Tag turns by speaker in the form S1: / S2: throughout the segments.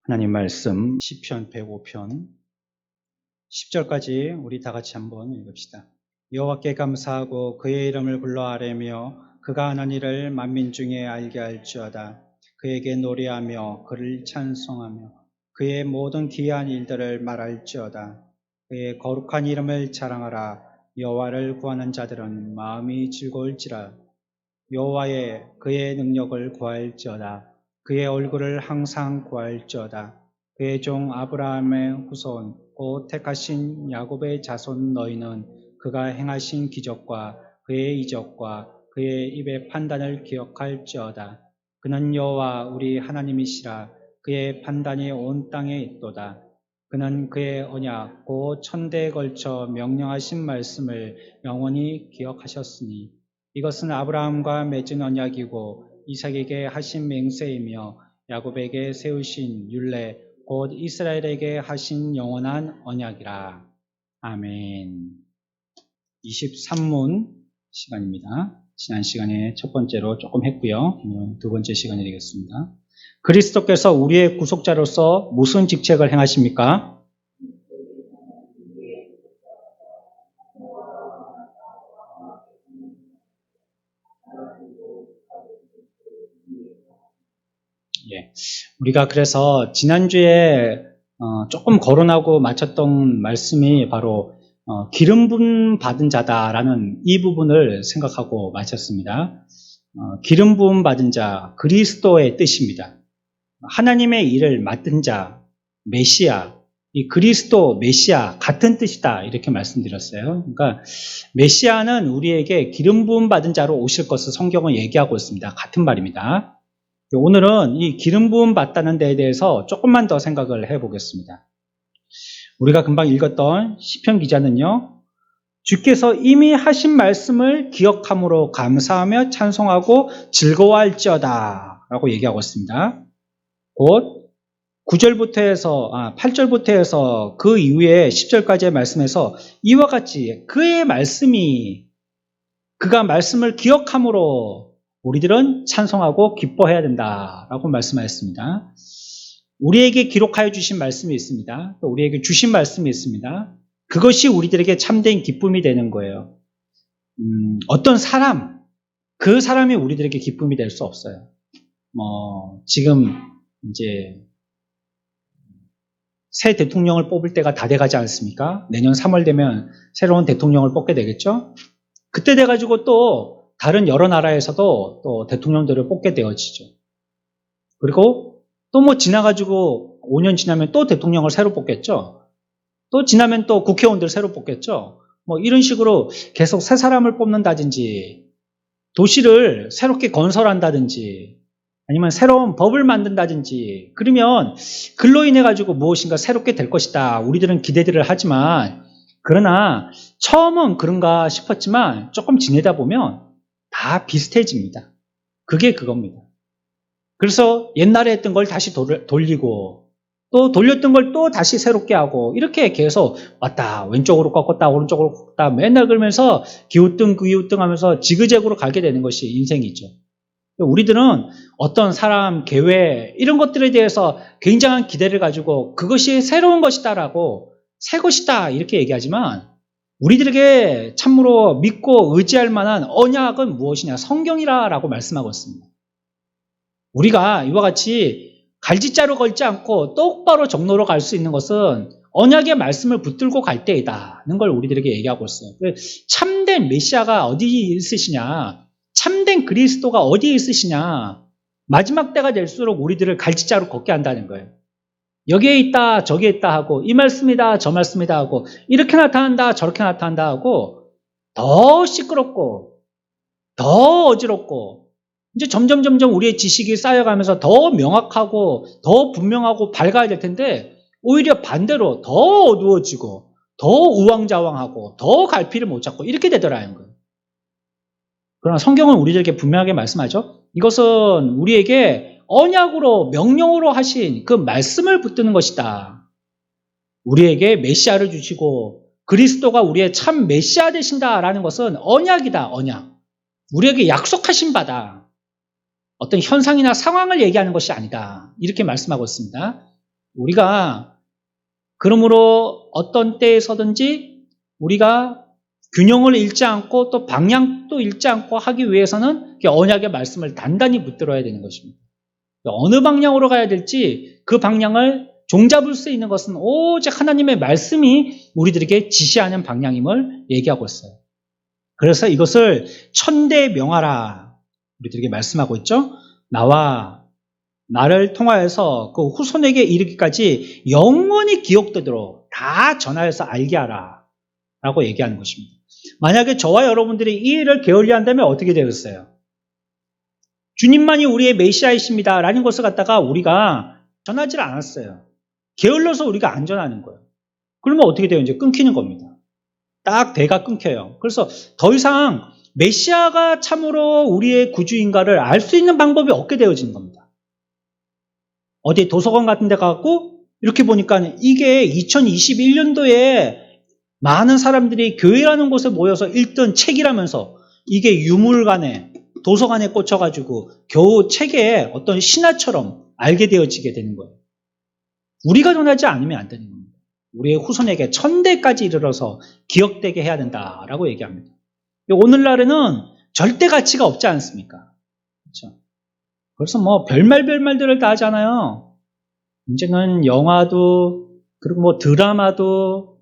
S1: 하나님 말씀 시편 105편 10절까지 우리 다 같이 한번 읽읍시다. 여호와께 감사하고 그의 이름을 불러 아뢰며 그가 하는 일을 만민 중에 알게 할지어다. 그에게 노래하며 그를 찬송하며 그의 모든 기이한 일들을 말할지어다. 그의 거룩한 이름을 자랑하라. 여호와를 구하는 자들은 마음이 즐거울지라. 여호와의 그의 능력을 구할지어다. 그의 얼굴을 항상 구할지어다. 그의 종 아브라함의 후손 곧 택하신 야곱의 자손 너희는 그가 행하신 기적과 그의 이적과 그의 입의 판단을 기억할지어다. 그는 여호와 우리 하나님이시라. 그의 판단이 온 땅에 있도다. 그는 그의 언약 곧 천대에 걸쳐 명령하신 말씀을 영원히 기억하셨으니 이것은 아브라함과 맺은 언약이고 이삭에게 하신 맹세이며 야곱에게 세우신 율례 곧 이스라엘에게 하신 영원한 언약이라. 아멘. 23문 시간입니다. 지난 시간에 첫 번째로 조금 했고요. 두 번째 시간이 되겠습니다. 그리스도께서 우리의 구속자로서 무슨 직책을 행하십니까? 예. 우리가 그래서 지난주에 조금 거론하고 마쳤던 말씀이 바로 기름 부음 받은 자다라는 이 부분을 생각하고 마쳤습니다. 기름 부음 받은 자, 그리스도의 뜻입니다. 하나님의 일을 맡은 자, 메시아, 이 그리스도, 메시아 같은 뜻이다 이렇게 말씀드렸어요. 그러니까 메시아는 우리에게 기름 부음 받은 자로 오실 것을 성경은 얘기하고 있습니다. 같은 말입니다. 오늘은 이 기름 부음 받다는 데에 대해서 조금만 더 생각을 해보겠습니다. 우리가 금방 읽었던 시편 기자는요, 주께서 이미 하신 말씀을 기억함으로 감사하며 찬송하고 즐거워할지어다 라고 얘기하고 있습니다. 곧 8절부터 해서 그 이후에 10절까지의 말씀에서 이와 같이 그가 말씀을 기억함으로 우리들은 찬송하고 기뻐해야 된다라고 말씀하셨습니다. 우리에게 기록하여 주신 말씀이 있습니다. 또 우리에게 주신 말씀이 있습니다. 그것이 우리들에게 참된 기쁨이 되는 거예요. 어떤 사람, 그 사람이 우리들에게 기쁨이 될 수 없어요. 지금 이제 새 대통령을 뽑을 때가 다 돼가지 않습니까? 내년 3월 되면 새로운 대통령을 뽑게 되겠죠? 그때 돼가지고 또 다른 여러 나라에서도 또 대통령들을 뽑게 되어지죠. 그리고 또 지나가지고 5년 지나면 또 대통령을 새로 뽑겠죠. 또 지나면 또 국회의원들 새로 뽑겠죠. 이런 식으로 계속 새 사람을 뽑는다든지 도시를 새롭게 건설한다든지 아니면 새로운 법을 만든다든지 그러면 그로 인해 가지고 무엇인가 새롭게 될 것이다. 우리들은 기대들을 하지만 그러나 처음은 그런가 싶었지만 조금 지내다 보면 다 비슷해집니다. 그게 그겁니다. 그래서 옛날에 했던 걸 다시 돌리고 또 돌렸던 걸 또 다시 새롭게 하고 이렇게 계속 왔다 왼쪽으로 꺾었다 오른쪽으로 꺾었다 맨날 그러면서 기우뚱 하면서 지그재그로 가게 되는 것이 인생이죠. 우리들은 어떤 사람, 계획 이런 것들에 대해서 굉장한 기대를 가지고 그것이 새로운 것이다라고 새 것이다 이렇게 얘기하지만 우리들에게 참으로 믿고 의지할 만한 언약은 무엇이냐? 성경이라고 말씀하고 있습니다. 우리가 이와 같이 갈짓자로 걸지 않고 똑바로 정로로 갈 수 있는 것은 언약의 말씀을 붙들고 갈 때이다는 걸 우리들에게 얘기하고 있어요. 참된 메시아가 어디 있으시냐? 참된 그리스도가 어디에 있으시냐? 마지막 때가 될수록 우리들을 갈짓자로 걷게 한다는 거예요. 여기에 있다 저기에 있다 하고 이 말씀이다 저 말씀이다 하고 이렇게 나타난다 저렇게 나타난다 하고 더 시끄럽고 더 어지럽고 이제 점점 우리의 지식이 쌓여가면서 더 명확하고 더 분명하고 밝아야 될 텐데 오히려 반대로 더 어두워지고 더 우왕좌왕하고 더 갈피를 못 잡고 이렇게 되더라는 거예요. 그러나 성경은 우리들에게 분명하게 말씀하죠. 이것은 우리에게 언약으로 명령으로 하신 그 말씀을 붙드는 것이다. 우리에게 메시아를 주시고 그리스도가 우리의 참 메시아 되신다라는 것은 언약이다. 언약. 우리에게 약속하신 바다. 어떤 현상이나 상황을 얘기하는 것이 아니다. 이렇게 말씀하고 있습니다. 우리가 그러므로 어떤 때에서든지 우리가 균형을 잃지 않고 또 방향도 잃지 않고 하기 위해서는 언약의 말씀을 단단히 붙들어야 되는 것입니다. 어느 방향으로 가야 될지 그 방향을 종잡을 수 있는 것은 오직 하나님의 말씀이 우리들에게 지시하는 방향임을 얘기하고 있어요. 그래서 이것을 천대 명하라 우리들에게 말씀하고 있죠. 나와 나를 통하여서 그 후손에게 이르기까지 영원히 기억되도록 다 전하여서 알게 하라 라고 얘기하는 것입니다. 만약에 저와 여러분들이 이 일을 게을리한다면 어떻게 되겠어요? 주님만이 우리의 메시아이십니다 라는 것을 갖다가 우리가 전하지 않았어요. 게을러서 우리가 안 전하는 거예요. 그러면 어떻게 돼요? 이제 끊기는 겁니다. 딱 대가 끊겨요. 그래서 더 이상 메시아가 참으로 우리의 구주인가를 알 수 있는 방법이 없게 되어지는 겁니다. 어디 도서관 같은 데 가고 이렇게 보니까 이게 2021년도에 많은 사람들이 교회라는 곳에 모여서 읽던 책이라면서 이게 유물관에 도서관에 꽂혀가지고 겨우 책에 어떤 신화처럼 알게 되어지게 되는 거예요. 우리가 전하지 않으면 안 되는 겁니다. 우리의 후손에게 천대까지 이르러서 기억되게 해야 된다라고 얘기합니다. 오늘날에는 절대 가치가 없지 않습니까? 그렇죠? 그래서 뭐 별말들을 다 하잖아요. 이제는 영화도 그리고 뭐 드라마도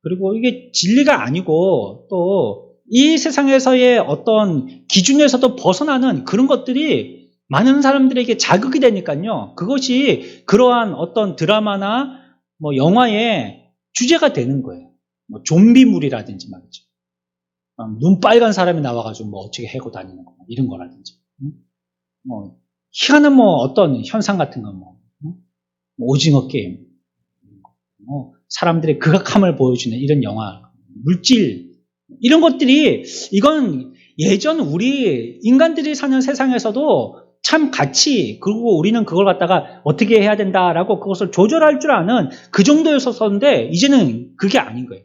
S1: 그리고 이게 진리가 아니고 또 이 세상에서의 어떤 기준에서도 벗어나는 그런 것들이 많은 사람들에게 자극이 되니까요. 그것이 그러한 어떤 드라마나 뭐 영화의 주제가 되는 거예요. 뭐 좀비물이라든지 말이죠. 눈 빨간 사람이 나와가지고 뭐 어떻게 해고 다니는 거 이런 거라든지. 뭐 희한한 뭐 어떤 현상 같은 거 뭐 오징어 게임, 뭐 사람들의 극악함을 보여주는 이런 영화, 물질 이런 것들이 이건 예전 우리 인간들이 사는 세상에서도 참 가치 그리고 우리는 그걸 갖다가 어떻게 해야 된다라고 그것을 조절할 줄 아는 그 정도였었는데 이제는 그게 아닌 거예요.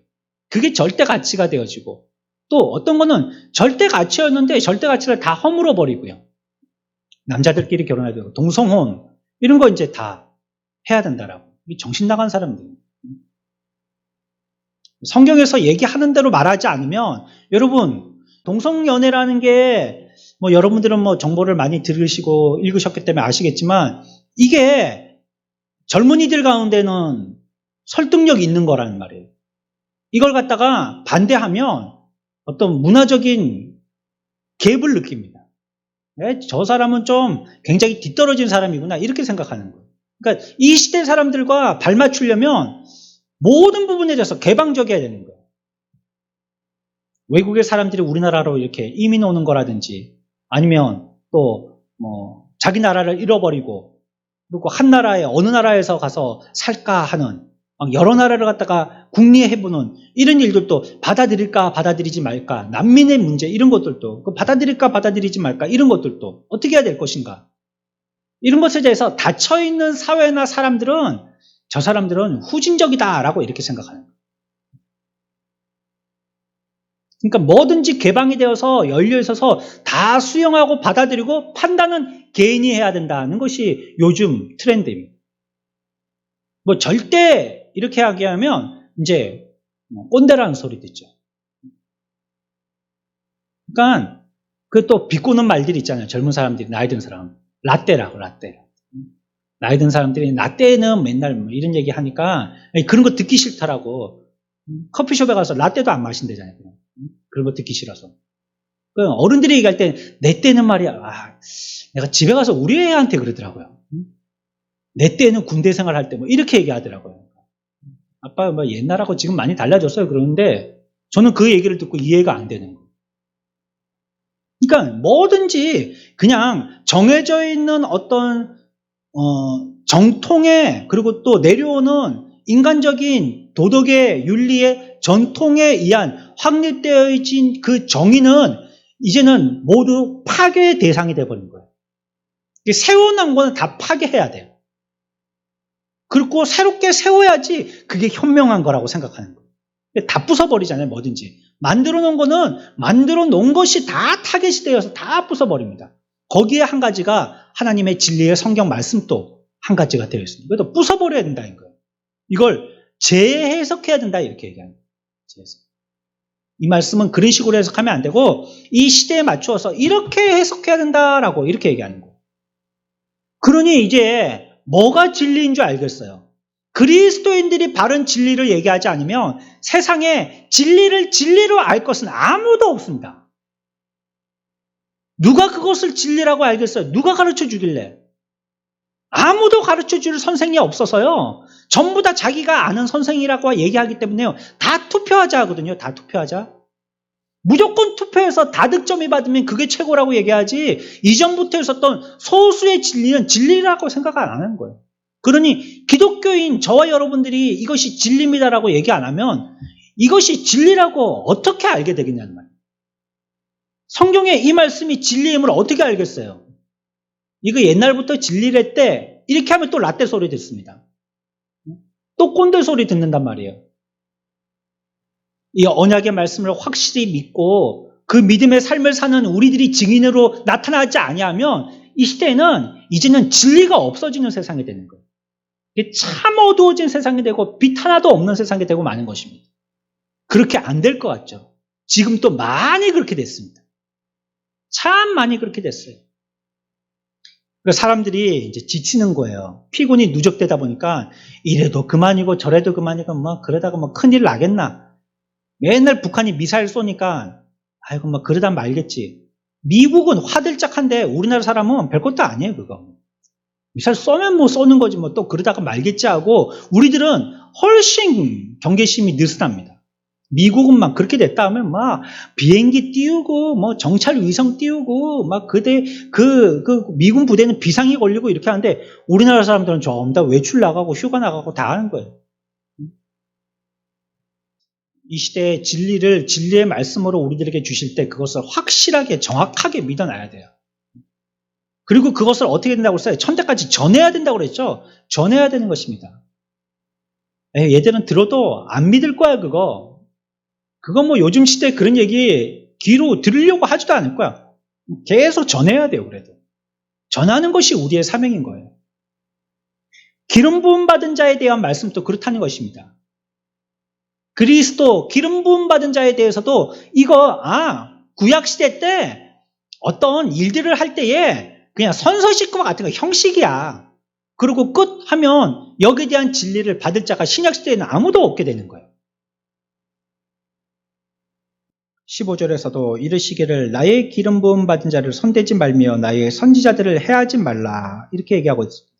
S1: 그게 절대 가치가 되어지고 또 어떤 거는 절대 가치였는데 절대 가치를 다 허물어 버리고요. 남자들끼리 결혼해야 되고 동성혼 이런 거 이제 다 해야 된다라고. 정신 나간 사람들. 성경에서 얘기하는 대로 말하지 않으면 여러분 동성연애라는 게 뭐 여러분들은 뭐 정보를 많이 들으시고 읽으셨기 때문에 아시겠지만 이게 젊은이들 가운데는 설득력 있는 거라는 말이에요. 이걸 갖다가 반대하면 어떤 문화적인 갭을 느낍니다. 네, 저 사람은 좀 굉장히 뒤떨어진 사람이구나 이렇게 생각하는 거예요. 그러니까 이 시대 사람들과 발맞추려면 모든 부분에 대해서 개방적이어야 되는 거예요. 외국의 사람들이 우리나라로 이렇게 이민 오는 거라든지 아니면 또 뭐 자기 나라를 잃어버리고 그리고 한 나라에 어느 나라에서 가서 살까 하는 여러 나라를 갖다가 궁리해보는 이런 일들도 받아들일까 받아들이지 말까 난민의 문제 이런 것들도 받아들일까 받아들이지 말까 이런 것들도 어떻게 해야 될 것인가 이런 것에 대해서 닫혀있는 사회나 사람들은 저 사람들은 후진적이다라고 이렇게 생각하는 거예요. 그러니까 뭐든지 개방이 되어서 열려 있어서 다 수용하고 받아들이고 판단은 개인이 해야 된다는 것이 요즘 트렌드입니다. 뭐 절대 이렇게 하게 하면 이제 꼰대라는 소리 듣죠. 그러니까 그 또 비꼬는 말들이 있잖아요. 젊은 사람들이 나이 든 사람 라떼라고 라떼. 나이 든 사람들이 라떼는 맨날 뭐 이런 얘기 하니까 그런 거 듣기 싫다라고 커피숍에 가서 라떼도 안 마신대잖아요. 그런 거 듣기 싫어서. 어른들이 얘기할 때 내 때는 말이야. 내가 집에 가서 우리 애한테 그러더라고요. 내 때는 군대 생활할 때 뭐 이렇게 얘기하더라고요. 아빠 뭐 옛날하고 지금 많이 달라졌어요. 그러는데 저는 그 얘기를 듣고 이해가 안 되는 거예요. 그러니까 뭐든지 그냥 정해져 있는 어떤 정통에 그리고 또 내려오는 인간적인 도덕의 윤리의 전통에 의한 확립되어진 그 정의는 이제는 모두 파괴의 대상이 되어버린 거예요. 세워놓은 거는 다 파괴해야 돼요. 그리고 새롭게 세워야지 그게 현명한 거라고 생각하는 거예요. 다 부숴버리잖아요. 뭐든지. 만들어 놓은 거는 만들어 놓은 것이 다 타겟이 되어서 다 부숴버립니다. 거기에 한 가지가 하나님의 진리의 성경 말씀도 한 가지가 되어 있습니다. 그래도 부숴버려야 된다는 거예요. 이걸 재해석해야 된다 이렇게 얘기하는 거예요. 재해석. 이 말씀은 그런 식으로 해석하면 안 되고 이 시대에 맞추어서 이렇게 해석해야 된다라고 이렇게 얘기하는 거예요. 그러니 이제 뭐가 진리인 줄 알겠어요. 그리스도인들이 바른 진리를 얘기하지 않으면 세상에 진리를 진리로 알 것은 아무도 없습니다. 누가 그것을 진리라고 알겠어요? 누가 가르쳐 주길래? 아무도 가르쳐 줄 선생이 없어서요. 전부 다 자기가 아는 선생이라고 얘기하기 때문에요. 다 투표하자 하거든요. 다 투표하자. 무조건 투표해서 다득점이 받으면 그게 최고라고 얘기하지 이전부터 있었던 소수의 진리는 진리라고 생각 안 하는 거예요. 그러니 기독교인 저와 여러분들이 이것이 진리입니다라고 얘기 안 하면 이것이 진리라고 어떻게 알게 되겠냐는 말이에요. 성경에 이 말씀이 진리임을 어떻게 알겠어요? 이거 옛날부터 진리랬대 이렇게 하면 또 라떼 소리 듣습니다. 또 꼰대 소리 듣는단 말이에요. 이 언약의 말씀을 확실히 믿고 그 믿음의 삶을 사는 우리들이 증인으로 나타나지 아니하면 이 시대에는 이제는 진리가 없어지는 세상이 되는 거예요. 이게 참 어두워진 세상이 되고 빛 하나도 없는 세상이 되고 마는 것입니다. 그렇게 안 될 것 같죠? 지금 또 많이 그렇게 됐습니다. 참 많이 그렇게 됐어요. 사람들이 이제 지치는 거예요. 피곤이 누적되다 보니까 이래도 그만이고 저래도 그만이고 뭐 그러다가 뭐 큰일 나겠나. 맨날 북한이 미사일 쏘니까 아이고 뭐 그러다 말겠지. 미국은 화들짝한데 우리나라 사람은 별것도 아니에요 그거. 미사일 쏘면 뭐 쏘는 거지 뭐 또 그러다가 말겠지 하고 우리들은 훨씬 경계심이 느슨합니다. 미국은 막 그렇게 됐다 하면 막 비행기 띄우고 뭐 정찰 위성 띄우고 막 그 미군 부대는 비상이 걸리고 이렇게 하는데 우리나라 사람들은 전부 다 외출 나가고 휴가 나가고 다 하는 거예요. 이 시대의 진리를 진리의 말씀으로 우리들에게 주실 때 그것을 확실하게 정확하게 믿어놔야 돼요. 그리고 그것을 어떻게 된다고 했어요? 천대까지 전해야 된다고 그랬죠? 전해야 되는 것입니다. 얘들은 들어도 안 믿을 거야 그거. 그건 뭐 요즘 시대에 그런 얘기 귀로 들으려고 하지도 않을 거야. 계속 전해야 돼요 그래도. 전하는 것이 우리의 사명인 거예요. 기름 부음 받은 자에 대한 말씀도 그렇다는 것입니다. 그리스도 기름 부음 받은 자에 대해서도 이거 구약시대 때 어떤 일들을 할 때에 그냥 선서식과 같은 거 형식이야. 그리고 끝 하면 여기에 대한 진리를 받을 자가 신약시대에는 아무도 없게 되는 거예요. 15절에서도 이르시기를 나의 기름 부음 받은 자를 손대지 말며 나의 선지자들을 해하지 말라 이렇게 얘기하고 있습니다.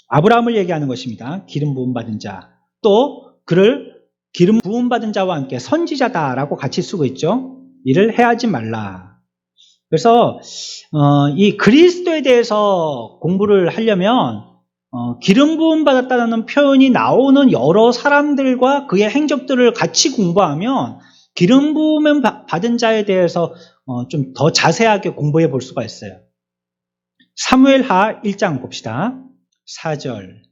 S1: 아브라함을 얘기하는 것입니다. 기름 부음 받은 자. 또 그를 기름 부음 받은 자와 함께 선지자다라고 같이 쓰고 있죠. 이를 해하지 말라. 그래서 이 그리스도에 대해서 공부를 하려면 기름 부음 받았다는 표현이 나오는 여러 사람들과 그의 행적들을 같이 공부하면 기름 부음 받은 자에 대해서 좀 더 자세하게 공부해 볼 수가 있어요. 사무엘하 1장 봅시다. 4절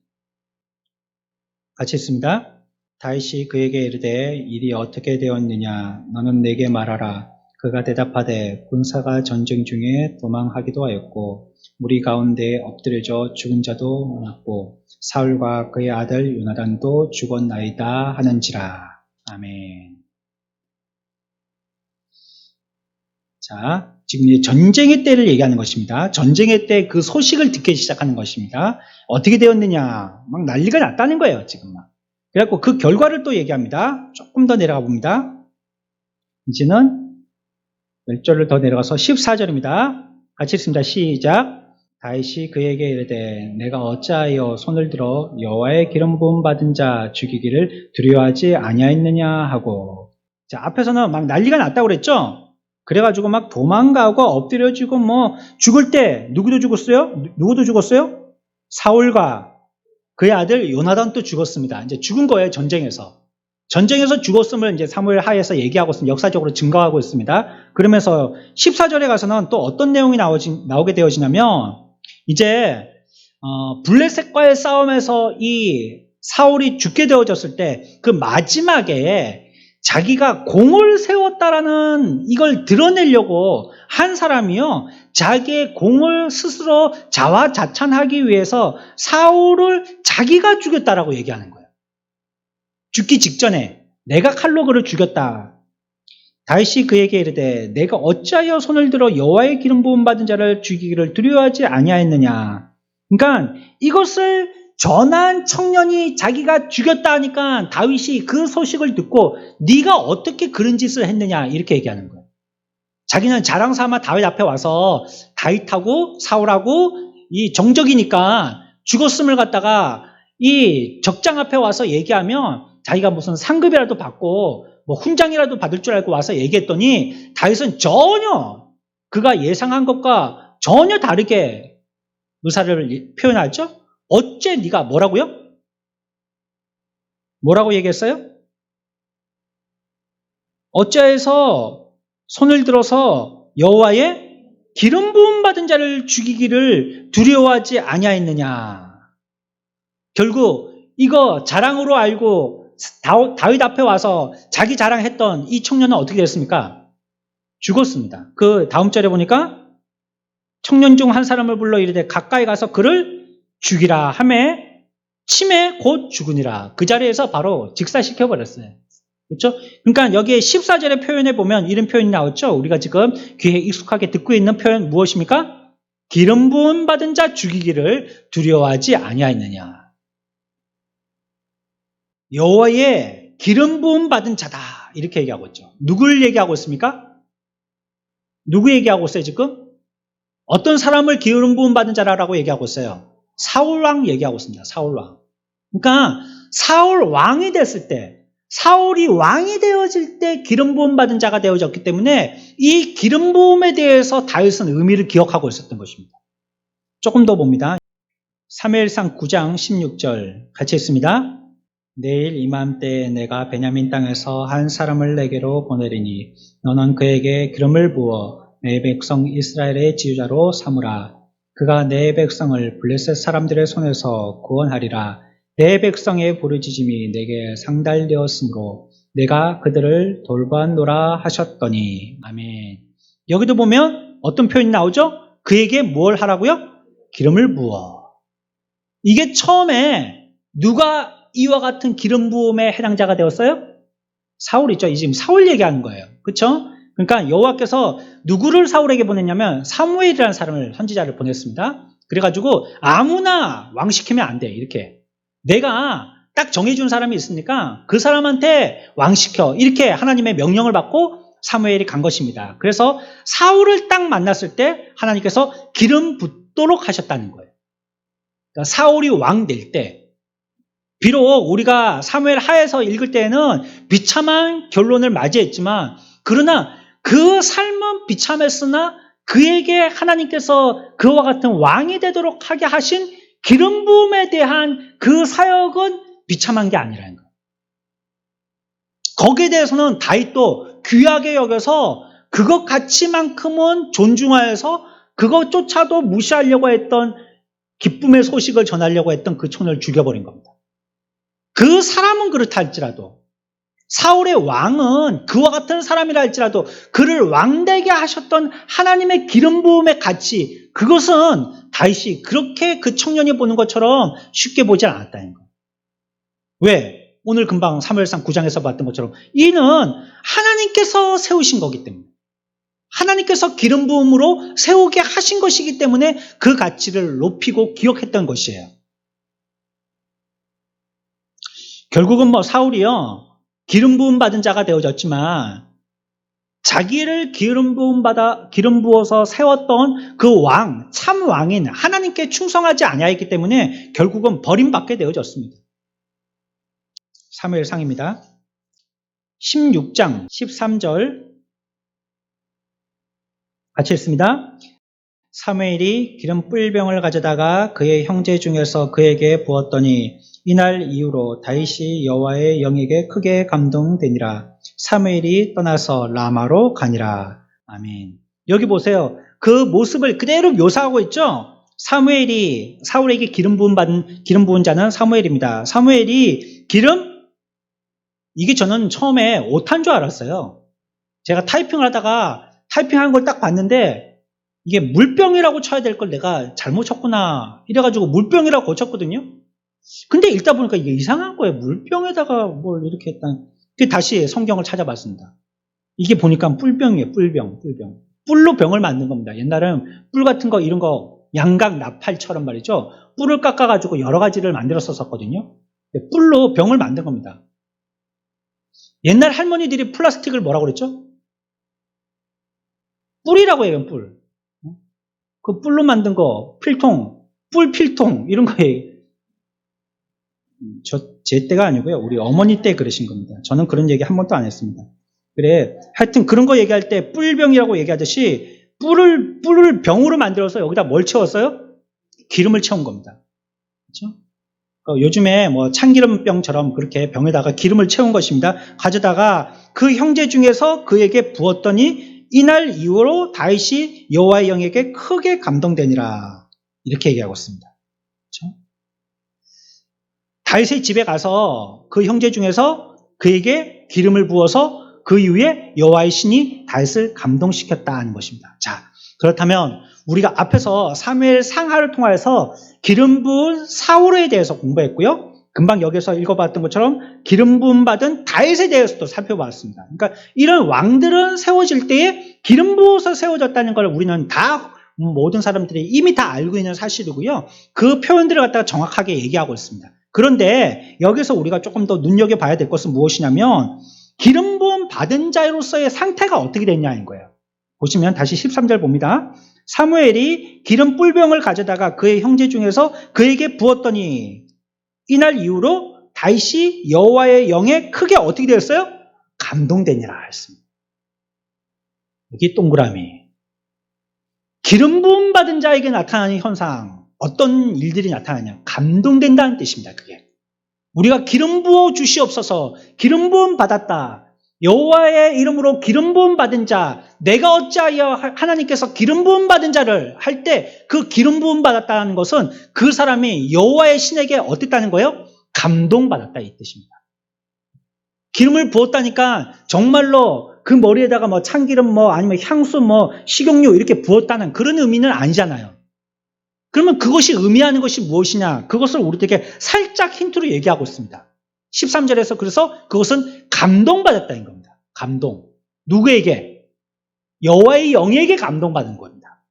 S1: 같이 읽습니다. 다윗이 그에게 이르되 일이 어떻게 되었느냐 너는 내게 말하라. 그가 대답하되 군사가 전쟁 중에 도망하기도 하였고 무리 가운데 엎드려져 죽은 자도 많았고 사울과 그의 아들 요나단도 죽었나이다 하는지라. 아멘. 자, 지금 이제 전쟁의 때를 얘기하는 것입니다. 전쟁의 때 그 소식을 듣기 시작하는 것입니다. 어떻게 되었느냐 막 난리가 났다는 거예요 지금 막. 그래갖고 그 결과를 또 얘기합니다. 조금 더 내려가 봅니다. 이제는 10절을 더 내려가서 14절입니다. 같이 읽습니다. 시작. 다윗이 그에게 이르되 내가 어찌하여 손을 들어 여호와의 기름 부음 받은 자 죽이기를 두려워하지 아니하였느냐 하고. 자, 앞에서는 막 난리가 났다고 그랬죠? 그래가지고 막 도망가고 엎드려지고 뭐 죽을 때 누구도 죽었어요? 사울과 그의 아들 요나단도 죽었습니다. 이제 죽은 거예요, 전쟁에서. 전쟁에서 죽었음을 이제 사무엘 하에서 얘기하고 있습니다. 역사적으로 증거하고 있습니다. 그러면서 14절에 가서는 또 어떤 내용이 나오게 되어지냐면, 이제, 블레셋과의 싸움에서 이 사울이 죽게 되어졌을 때, 그 마지막에 자기가 공을 세웠다라는 이걸 드러내려고 한 사람이요, 자기의 공을 스스로 자화자찬하기 위해서 사울을 자기가 죽였다라고 얘기하는 거예요. 죽기 직전에 내가 칼로 그를 죽였다. 다윗이 그에게 이르되 내가 어찌하여 손을 들어 여호와의 기름 부음 받은 자를 죽이기를 두려워하지 아니하였느냐. 그러니까 이것을 전한 청년이 자기가 죽였다 하니까 다윗이 그 소식을 듣고 네가 어떻게 그런 짓을 했느냐 이렇게 얘기하는 거예요. 자기는 자랑삼아 다윗 앞에 와서 다윗하고 사울하고 이 정적이니까 죽었음을 갖다가 이 적장 앞에 와서 얘기하면 자기가 무슨 상급이라도 받고 뭐 훈장이라도 받을 줄 알고 와서 얘기했더니 다윗은 전혀 그가 예상한 것과 전혀 다르게 의사를 표현하죠. 어째 네가 뭐라고요? 뭐라고 얘기했어요? 어째서 손을 들어서 여호와의 기름 부음 받은 자를 죽이기를 두려워하지 아니하였느냐. 결국 이거 자랑으로 알고 다윗 앞에 와서 자기 자랑했던 이 청년은 어떻게 됐습니까? 죽었습니다. 그 다음 절에 보니까 청년 중 한 사람을 불러 이르되 가까이 가서 그를 죽이라 하매 침에 곧 죽으니라. 그 자리에서 바로 직사시켜버렸어요. 그렇죠? 그러니까 여기에 14절의 표현에 보면 이런 표현이 나왔죠. 우리가 지금 귀에 익숙하게 듣고 있는 표현 무엇입니까? 기름 부음 받은 자 죽이기를 두려워하지 아니하였느냐. 여호와의 기름 부음 받은 자다 이렇게 얘기하고 있죠. 누구를 얘기하고 있습니까? 누구 얘기하고 있어요 지금? 어떤 사람을 기름 부음 받은 자라고 얘기하고 있어요? 사울왕 얘기하고 있습니다. 사울왕. 그러니까 사울 왕이 됐을 때, 사울이 왕이 되어질 때 기름 부음 받은 자가 되어졌기 때문에 이 기름 부음에 대해서 다윗은 의미를 기억하고 있었던 것입니다. 조금 더 봅니다. 사무엘상 9장 16절 같이 읽습니다. 내일 이맘때에 내가 베냐민 땅에서 한 사람을 내게로 보내리니 너는 그에게 기름을 부어 내 백성 이스라엘의 지휘자로 삼으라. 그가 내 백성을 블레셋 사람들의 손에서 구원하리라. 내 백성의 부르짖음이 내게 상달되었으므로 내가 그들을 돌보았노라 하셨더니. 아멘. 여기도 보면 어떤 표현이 나오죠? 그에게 뭘 하라고요? 기름을 부어. 이게 처음에 누가 이와 같은 기름 부음에 해당자가 되었어요? 사울이죠. 지금 사울 얘기하는 거예요. 그렇죠? 그러니까 여호와께서 누구를 사울에게 보냈냐면 사무엘이라는 사람을 선지자를 보냈습니다. 그래가지고 아무나 왕시키면 안 돼. 이렇게 내가 딱 정해준 사람이 있으니까 그 사람한테 왕시켜. 이렇게 하나님의 명령을 받고 사무엘이 간 것입니다. 그래서 사울을 딱 만났을 때 하나님께서 기름 붓도록 하셨다는 거예요. 그러니까 사울이 왕 될 때 비록 우리가 사무엘 하에서 읽을 때에는 비참한 결론을 맞이했지만 그러나 그 삶은 비참했으나 그에게 하나님께서 그와 같은 왕이 되도록 하게 하신 기름 부음에 대한 그 사역은 비참한 게 아니라는 거예요. 거기에 대해서는 다윗도 귀하게 여겨서 그것 가치만큼은 존중하여서 그것조차도 무시하려고 했던 기쁨의 소식을 전하려고 했던 그 촌을 죽여버린 겁니다. 그 사람은 그렇다 할지라도 사울의 왕은 그와 같은 사람이라 할지라도 그를 왕되게 하셨던 하나님의 기름 부음의 가치, 그것은 다윗이 그렇게 그 청년이 보는 것처럼 쉽게 보지 않았다는 거예요. 왜? 오늘 금방 사무엘상 9장에서 봤던 것처럼 이는 하나님께서 세우신 거기 때문에, 하나님께서 기름 부음으로 세우게 하신 것이기 때문에 그 가치를 높이고 기억했던 것이에요. 결국은 사울이요, 기름 부음 받은 자가 되어졌지만 자기를 기름 부어서 세웠던 그 왕, 참 왕인 하나님께 충성하지 아니하였기 때문에 결국은 버림받게 되어졌습니다. 사무엘상입니다. 16장 13절 같이 읽습니다. 사무엘이 기름 뿔병을 가져다가 그의 형제 중에서 그에게 부었더니 이날 이후로 다윗이 여호와의 영에게 크게 감동되니라. 사무엘이 떠나서 라마로 가니라. 아멘. 여기 보세요. 그 모습을 그대로 묘사하고 있죠. 사무엘이 사울에게 기름 부은 자는 사무엘입니다. 사무엘이 기름 이게 저는 처음에 오타인 줄 알았어요. 제가 타이핑을 하다가 타이핑한 걸 딱 봤는데 이게 물병이라고 쳐야 될 걸 내가 잘못 쳤구나 이래가지고 물병이라고 고쳤거든요. 근데 읽다 보니까 이게 이상한 거예요. 물병에다가 뭘 이렇게 했다. 다시 성경을 찾아봤습니다. 이게 보니까 뿔병이에요. 뿔병. 뿔로 병을 만든 겁니다. 옛날에는 뿔 같은 거 이런 거 양각 나팔처럼 말이죠. 뿔을 깎아가지고 여러 가지를 만들었었거든요. 뿔로 병을 만든 겁니다. 옛날 할머니들이 플라스틱을 뭐라고 그랬죠? 뿔이라고 해요. 뿔. 그 뿔로 만든 거 필통, 뿔 필통 이런 거에 제 때가 아니고요. 우리 어머니 때 그러신 겁니다. 저는 그런 얘기 한 번도 안 했습니다. 그래, 하여튼 그런 거 얘기할 때 뿔병이라고 얘기하듯이 뿔을 병으로 만들어서 여기다 뭘 채웠어요? 기름을 채운 겁니다. 그렇죠? 요즘에 뭐 참기름병처럼 그렇게 병에다가 기름을 채운 것입니다. 가져다가 그 형제 중에서 그에게 부었더니 이날 이후로 다윗이 여호와의 영에게 크게 감동되니라. 이렇게 얘기하고 있습니다. 그렇죠? 다윗의 집에 가서 그 형제 중에서 그에게 기름을 부어서 그 이후에 여호와의 신이 다윗을 감동시켰다는 것입니다. 자, 그렇다면 우리가 앞에서 사무엘 상하를 통해서 기름 부은 사울에 대해서 공부했고요. 금방 여기서 읽어봤던 것처럼 기름 부음 받은 다윗에 대해서도 살펴봤습니다. 그러니까 이런 왕들은 세워질 때에 기름 부어서 세워졌다는 걸 우리는 다 모든 사람들이 이미 다 알고 있는 사실이고요. 그 표현들을 갖다가 정확하게 얘기하고 있습니다. 그런데 여기서 우리가 조금 더 눈여겨봐야 될 것은 무엇이냐면 기름 부음 받은 자로서의 상태가 어떻게 됐냐는 거예요. 보시면 다시 13절 봅니다. 사무엘이 기름 뿔병을 가져다가 그의 형제 중에서 그에게 부었더니 이날 이후로 다윗이 여호와의 영에 크게 어떻게 되었어요? 감동되니라 했습니다. 여기 동그라미. 기름 부음 받은 자에게 나타나는 현상, 어떤 일들이 나타나냐? 감동된다는 뜻입니다. 그게. 우리가 기름 부어 주시옵소서, 기름 부음 받았다. 여호와의 이름으로 기름 부음 받은 자, 내가 어찌하여 하나님께서 기름 부음 받은 자를 할 때 그 기름 부음 받았다는 것은 그 사람이 여호와의 신에게 어땠다는 거예요? 감동받았다 이 뜻입니다. 기름을 부었다니까 정말로 그 머리에다가 뭐 참기름 뭐 아니면 향수 뭐 식용유 이렇게 부었다는 그런 의미는 아니잖아요. 그러면 그것이 의미하는 것이 무엇이냐? 그것을 우리에게 살짝 힌트로 얘기하고 있습니다. 13절에서 그래서 그것은 감동받았다는 겁니다. 감동. 누구에게? 여호와의 영에게 감동받은 겁니다.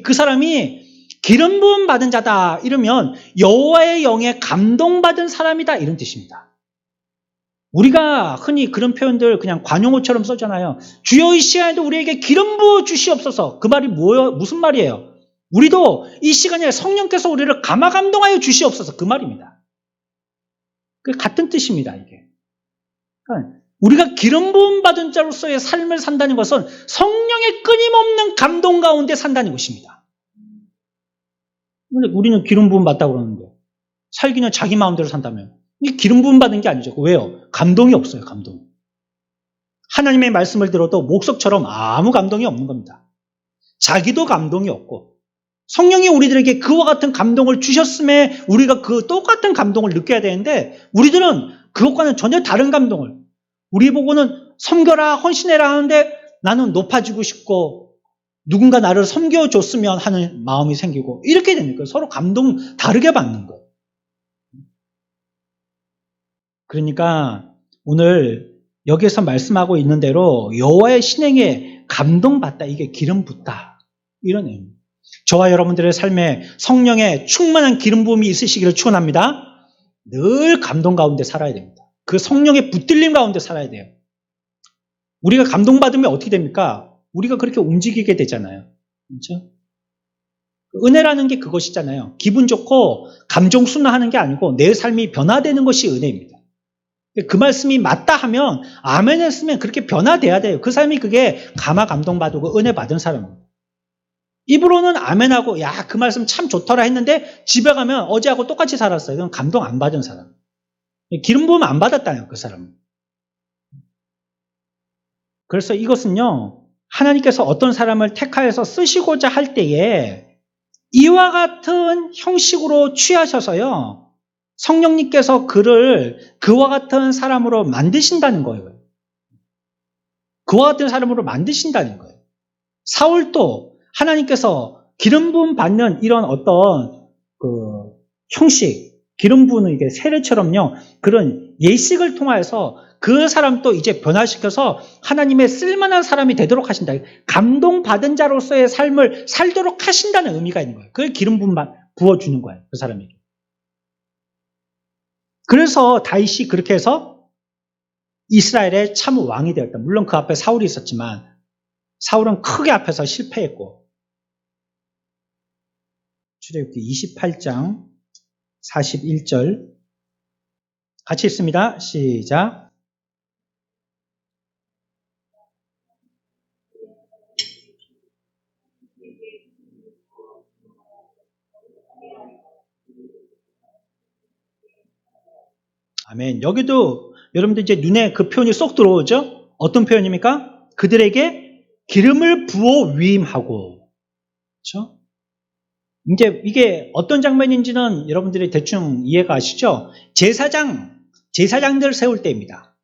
S1: 그 사람이 기름 부음 받은 자다 이러면 여호와의 영에 감동받은 사람이다 이런 뜻입니다. 우리가 흔히 그런 표현들 그냥 관용어처럼 쓰잖아요. 주여 이 시간에도 우리에게 기름 부어 주시옵소서. 그 말이 뭐예요? 무슨 말이에요? 우리도 이 시간에 성령께서 우리를 감화 감동하여 주시옵소서 그 말입니다. 그 같은 뜻입니다. 이게. 그러니까 우리가 기름 부음 받은 자로서의 삶을 산다는 것은 성령의 끊임없는 감동 가운데 산다는 것입니다. 근데 우리는 기름 부음 받다고 그러는데 살기는 자기 마음대로 산다면 이게 기름 부음 받은 게 아니죠. 왜요? 감동이 없어요. 감동. 하나님의 말씀을 들어도 목석처럼 아무 감동이 없는 겁니다. 자기도 감동이 없고 성령이 우리들에게 그와 같은 감동을 주셨음에 우리가 그 똑같은 감동을 느껴야 되는데 우리들은 그것과는 전혀 다른 감동을 우리 보고는 섬겨라 헌신해라 하는데 나는 높아지고 싶고 누군가 나를 섬겨줬으면 하는 마음이 생기고 이렇게 되는 거예요. 서로 감동 다르게 받는 거예요. 그러니까 오늘 여기에서 말씀하고 있는 대로 여호와의 신행에 감동받다 이게 기름 붓다 이런 의미입니다. 저와 여러분들의 삶에 성령의 충만한 기름 부음이 있으시기를 축원합니다. 늘 감동 가운데 살아야 됩니다. 그 성령의 붙들림 가운데 살아야 돼요. 우리가 감동받으면 어떻게 됩니까? 우리가 그렇게 움직이게 되잖아요. 그렇죠? 은혜라는 게 그것이잖아요. 기분 좋고 감정 순화하는 게 아니고 내 삶이 변화되는 것이 은혜입니다. 그 말씀이 맞다 하면 아멘 했으면 그렇게 변화돼야 돼요. 그 삶이 그게 감화 감동받고 은혜 받은 사람입니다. 입으로는 아멘하고 야, 그 말씀 참 좋더라 했는데 집에 가면 어제하고 똑같이 살았어요. 그건 감동 안 받은 사람. 기름 부음 안 받았다요, 그 사람은. 그래서 이것은요, 하나님께서 어떤 사람을 택하여서 쓰시고자 할 때에 이와 같은 형식으로 취하셔서요, 성령님께서 그를 그와 같은 사람으로 만드신다는 거예요. 그와 같은 사람으로 만드신다는 거예요. 사울도 하나님께서 기름 부음 받는 이런 어떤 그 형식, 기름 부는 이게 세례처럼요, 그런 예식을 통하여서 그 사람도 이제 변화시켜서 하나님의 쓸만한 사람이 되도록 하신다. 감동받은 자로서의 삶을 살도록 하신다는 의미가 있는 거예요. 그걸 기름 부어주는 거예요. 그 사람에게. 그래서 다윗이 그렇게 해서 이스라엘의 참 왕이 되었다. 물론 그 앞에 사울이 있었지만 사울은 크게 앞에서 실패했고. 출애굽기 28장 41절 같이 읽습니다. 시작. 아멘. 여기도 여러분들 이제 눈에 그 표현이 쏙 들어오죠? 어떤 표현입니까? 그들에게 기름을 부어 위임하고. 그렇죠? 이제 이게 어떤 장면인지는 여러분들이 대충 이해가 가시죠? 제사장들 세울 때입니다.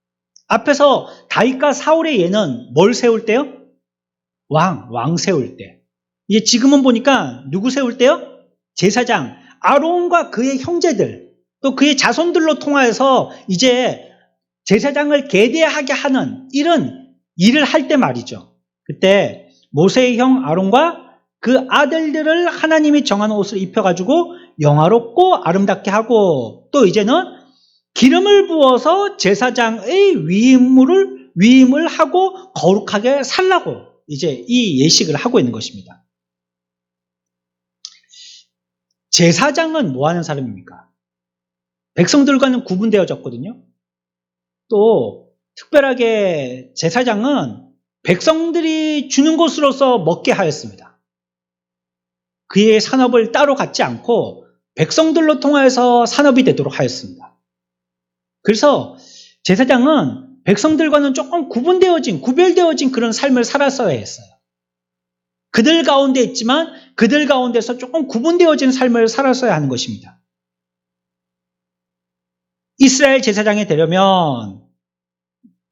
S1: 앞에서 다윗과 사울의 예는 뭘 세울 때요? 왕 세울 때. 이제 지금은 보니까 누구 세울 때요? 제사장, 아론과 그의 형제들, 또 그의 자손들로 통하여서 이제 제사장을 계대하게 하는 이런 일을 할 때 말이죠. 그때 모세의 형 아론과 그 아들들을 하나님이 정한 옷을 입혀가지고 영화롭고 아름답게 하고, 또 이제는 기름을 부어서 제사장의 위임을 하고 거룩하게 살라고 이제 이 예식을 하고 있는 것입니다. 제사장은 뭐 하는 사람입니까? 백성들과는 구분되어졌거든요. 또 특별하게 제사장은 백성들이 주는 것으로서 먹게 하였습니다. 그의 산업을 따로 갖지 않고 백성들로 통하여서 산업이 되도록 하였습니다. 그래서 제사장은 백성들과는 조금 구별되어진 그런 삶을 살았어야 했어요. 그들 가운데 있지만 그들 가운데서 조금 구분되어진 삶을 살았어야 하는 것입니다. 이스라엘 제사장이 되려면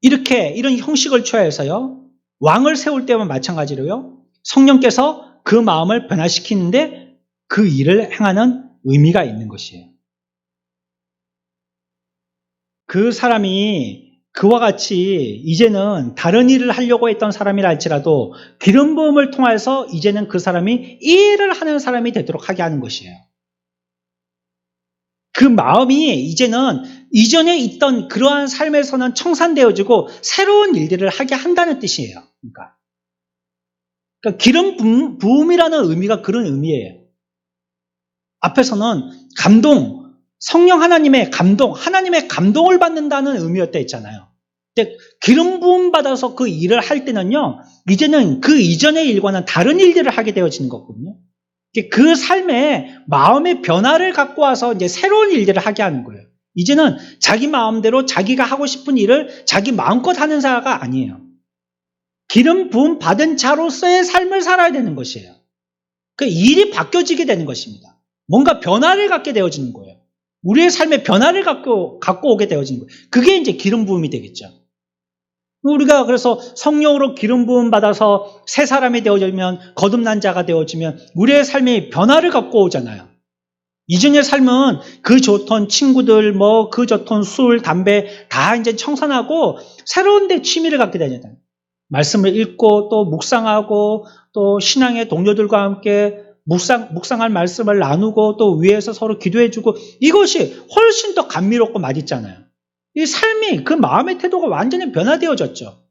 S1: 이런 형식을 취하여서요, 왕을 세울 때와 마찬가지로요, 성령께서 그 마음을 변화시키는데 그 일을 행하는 의미가 있는 것이에요. 그 사람이 그와 같이 이제는 다른 일을 하려고 했던 사람이라 할지라도 기름 부음을 통해서 이제는 그 사람이 이 일을 하는 사람이 되도록 하게 하는 것이에요. 그 마음이 이제는 이전에 있던 그러한 삶에서는 청산되어지고 새로운 일들을 하게 한다는 뜻이에요. 그러니까 기름 부음이라는 의미가 그런 의미예요. 앞에서는 감동, 성령 하나님의 감동을 받는다는 의미였다 했잖아요. 근데 기름 부음 받아서 그 일을 할 때는요, 이제는 그 이전의 일과는 다른 일들을 하게 되어지는 거거든요. 그 삶에 마음의 변화를 갖고 와서 이제 새로운 일들을 하게 하는 거예요. 이제는 자기 마음대로 자기가 하고 싶은 일을 자기 마음껏 하는 자가 아니에요. 기름 부음 받은 자로서의 삶을 살아야 되는 것이에요. 그 일이 바뀌어지게 되는 것입니다. 뭔가 변화를 갖게 되어지는 거예요. 우리의 삶에 변화를 갖고 오게 되어지는 거예요. 그게 이제 기름 부음이 되겠죠. 우리가 그래서 성령으로 기름 부음 받아서 새 사람이 되어지면, 거듭난 자가 되어지면 우리의 삶에 변화를 갖고 오잖아요. 이전의 삶은 그 좋던 친구들, 그 좋던 술, 담배 다 이제 청산하고 새로운 데 취미를 갖게 되잖아요. 말씀을 읽고 또 묵상하고 또 신앙의 동료들과 함께 묵상할 말씀을 나누고 또 위에서 서로 기도해주고, 이것이 훨씬 더 감미롭고 맛있잖아요. 이 삶이, 그 마음의 태도가 완전히 변화되어졌죠.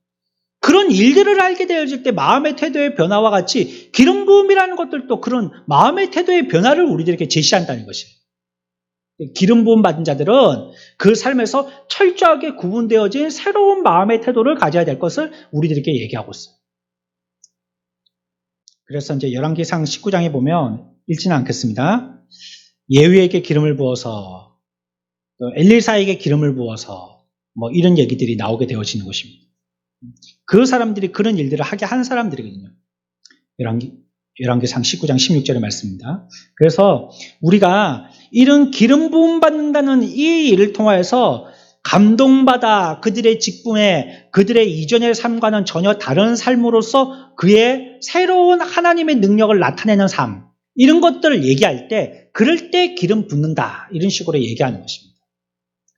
S1: 그런 일들을 알게 되어질 때 마음의 태도의 변화와 같이 기름 부음이라는 것들도 그런 마음의 태도의 변화를 우리들에게 제시한다는 것이에요. 기름 부음 받은 자들은 그 삶에서 철저하게 구분되어진 새로운 마음의 태도를 가져야 될 것을 우리들에게 얘기하고 있어요. 그래서 이제 열왕기상 19장에 보면 읽지는 않겠습니다. 예후에게 기름을 부어서, 또 엘리사에게 기름을 부어서 이런 얘기들이 나오게 되어지는 것입니다. 그 사람들이 그런 일들을 하게 한 사람들이거든요. 열왕기상 19장 16절의 말씀입니다. 그래서 우리가 이런 기름 부음 받는다는 이 일을 통하여서 감동받아 그들의 직분에 그들의 이전의 삶과는 전혀 다른 삶으로서 그의 새로운 하나님의 능력을 나타내는 삶, 이런 것들을 얘기할 때 그럴 때 기름 붓는다, 이런 식으로 얘기하는 것입니다.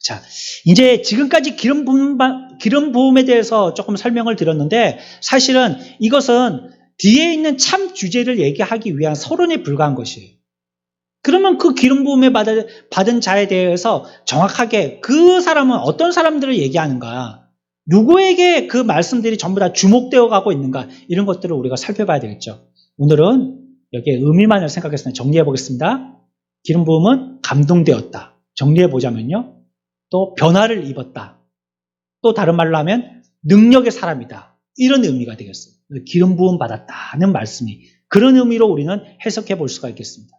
S1: 자, 이제 지금까지 기름 부음에 대해서 조금 설명을 드렸는데 사실은 이것은 뒤에 있는 참 주제를 얘기하기 위한 서론에 불과한 것이에요. 그러면 그 기름 부음에 받은 자에 대해서 정확하게 그 사람은 어떤 사람들을 얘기하는가, 누구에게 그 말씀들이 전부 다 주목되어 가고 있는가, 이런 것들을 우리가 살펴봐야 되겠죠. 오늘은 여기에 의미만을 생각해서 정리해 보겠습니다. 기름 부음은 감동되었다. 정리해 보자면요, 또 변화를 입었다. 또 다른 말로 하면 능력의 사람이다. 이런 의미가 되겠어요. 기름 부음 받았다는 말씀이 그런 의미로 우리는 해석해 볼 수가 있겠습니다.